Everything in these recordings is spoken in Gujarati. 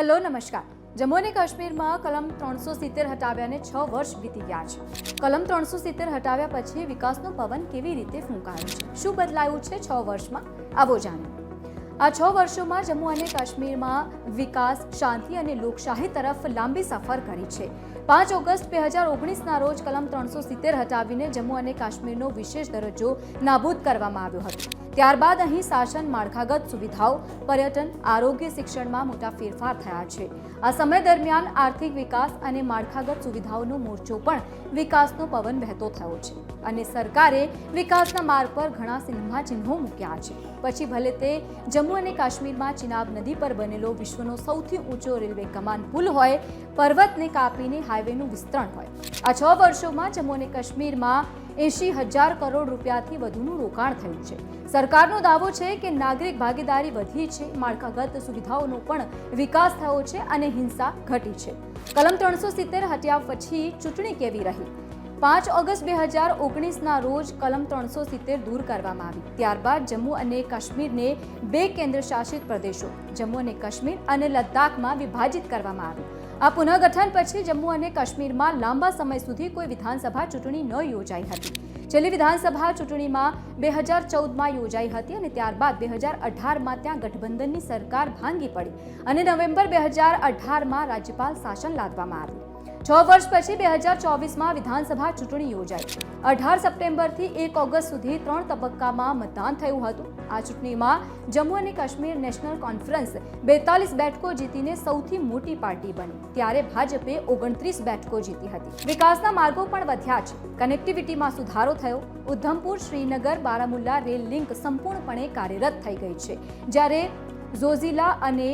હેલો નમસ્કાર। જમ્મુ અને કાશ્મીરમાં કલમ 370 હટાવ્યાને 6 વર્ષ વીતી ગયા છે। કલમ 370 હટાવ્યા પછી વિકાસનો પવન કેવી રીતે ફૂંકાયો છે, શું બદલાયું છે 6 વર્ષમાં, આવો જાણીએ। આ 6 વર્ષોમાં જમ્મુ અને કાશ્મીરમાં વિકાસ, શાંતિ અને લોકશાહી તરફ લાંબી સફર કરી છે। 5 ઓગસ્ટ 2019ના રોજ કલમ 370 હટાવીને જમ્મુ અને કાશ્મીરનો વિશેષ દરજ્જો નાબૂદ કરવામાં આવ્યો હતો। ત્યારબાદ અહીં શાસન, માળખાગત સુવિધાઓ, પર્યટન, આરોગ્ય, શિક્ષણમાં મોટા ફેરફાર થયા છે। આ સમય દરમિયાન આર્થિક વિકાસ અને માળખાગત સુવિધાઓનો મોરચો પણ વિકાસનો પવન વહેતો થયો છે અને સરકારે વિકાસના માર્ગ પર ઘણા ચિહ્નો મૂક્યા છે। પછી ભલે તે જમ્મુ અને કાશ્મીરમાં ચિનાબ નદી પર બનેલો વિશ્વનો સૌથી ઊંચો રેલવે કમાન પુલ હોય, પર્વતને કાપીને હાઈવેનું વિસ્તરણ હોય। આ 6 વર્ષોમાં જમ્મુ અને કાશ્મીરમાં 80,000 કરોડ રૂપિયાથી વધુનું રોકાણ થયું છે। સરકારનો દાવો છે કે નાગરિક ભાગીદારી વધી છે, માળખાગત સુવિધાઓનો પણ વિકાસ થયો છે અને હિંસા ઘટી છે। કલમ 370 હટ્યા પછી ચૂંટણી કેવી રહી? 5 ઓગસ્ટ 2019ના રોજ કલમ 370 દૂર કરવામાં આવી। ત્યારબાદ જમ્મુ અને કાશ્મીરને 2 કેન્દ્રશાસિત પ્રદેશો જમ્મુ અને કાશ્મીર અને લદ્દાખમાં વિભાજિત કરવામાં આવ્યું। આ પુનઃગઠન પછી જમ્મુ અને કાશ્મીરમાં લાંબા સમય સુધી કોઈ વિધાનસભા ચૂંટણી ન યોજાઈ હતી। છેલ્લી વિધાનસભા ચૂંટણીમાં 2014માં યોજાઈ હતી અને ત્યારબાદ 2018માં ત્યાં ગઠબંધનની સરકાર ભાંગી પડી અને નવેમ્બર 2018માં રાજ્યપાલ શાસન લાદવામાં આવ્યું। 6 વર્ષ પછી 2024માં વિધાનસભા ચૂંટણી યોજાઈ। 18 સપ્ટેમ્બરથી 1 ઓગસ્ટ સુધી 3 તબક્કામાં મતદાન થયું હતું। આ ચૂંટણીમાં જમ્મુ અને કાશ્મીર નેશનલ કોન્ફરન્સ 42 બેઠકો જીતીને સૌથી મોટી પાર્ટી બની, ત્યારે ભાજપે 29 બેઠકો જીતી હતી। વિકાસના માર્ગો પણ વધ્યા છે, કનેક્ટિવિટીમાં સુધારો થયો। ઉધમપુર, શ્રીનગર, બારામુલ્લા રેલ લિંક સંપૂર્ણપણે કાર્યરત થઈ ગઈ છે, જ્યારે ઝોઝિલા અને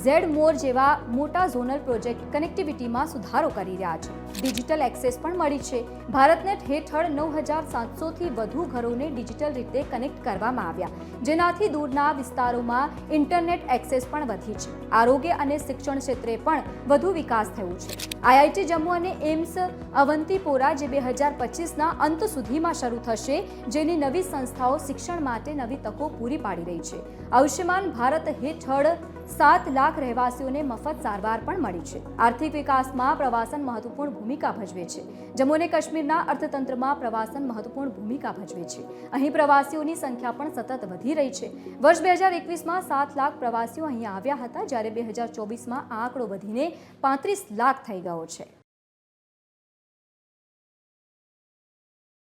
ઝેડમોર જેવા મોટા ઝોનલ પ્રોજેક્ટ કનેક્ટિવિટીમાં સુધારો કરી રહ્યા છે। ડિજિટલ એક્સેસ પણ મળી છે। ભારતનેટ હેઠળ 9,700થી વધુ ઘરોને ડિજિટલ રીતે કનેક્ટ કરવામાં આવ્યા, જેનાથી દૂરના વિસ્તારોમાં ઇન્ટરનેટ એક્સેસ પણ વધી છે। આરોગ્ય અને શિક્ષણ ક્ષેત્રે પણ વધુ વિકાસ થયો છે। આઈઆઈટી જમ્મુ અને એમ્સ અવંતીપોરા જે 2025ના અંત સુધીમાં શરૂ થશે, જેની નવી સંસ્થાઓ શિક્ષણ માટે નવી તકો પૂરી પાડી રહી છે। આયુષ્યમાન ભારત હેઠળ 7 લાખ રહેવાસીઓને મફત સારવાર પણ મળી છે। આર્થિક વિકાસમાં પ્રવાસન મહત્વપૂર્ણ ભૂમિકા ભજવે છે। જમ્મુ અને કાશ્મીરના અર્થતંત્રમાં પ્રવાસન મહત્વપૂર્ણ ભૂમિકા ભજવે છે। અહીં પ્રવાસીઓની સંખ્યા પણ સતત વધી રહી છે। વર્ષ 2021માં 7 લાખ પ્રવાસીઓ અહીં આવ્યા હતા, જ્યારે 2024માં આ આંકડો વધીને 35 લાખ થઈ ગયો છે।